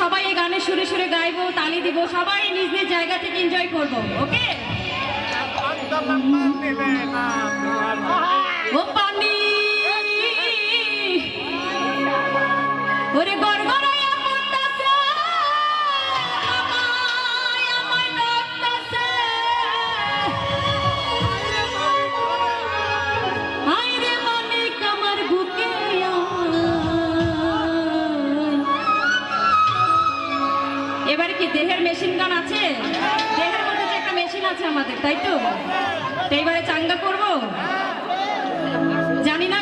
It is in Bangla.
সবাই এই গানের সুরে সুরে গাইবো, তালি দিব, সবাই নিজ নিজ জায়গা থেকে এনজয় করবো। ওকে? ও পানি ওরে গড়গড়াইয়া পড়তাছে, আমায় আমায় ডাকতাছে, হায় রে মানিক আমার বুকে আয়। এবারে কি দেহের মেশিন গান আছে? দেহের মধ্যে যে একটা মেশিন আছে আমাদের, তাই তো? তো এবারে চাঙ্গা করবো, জানি না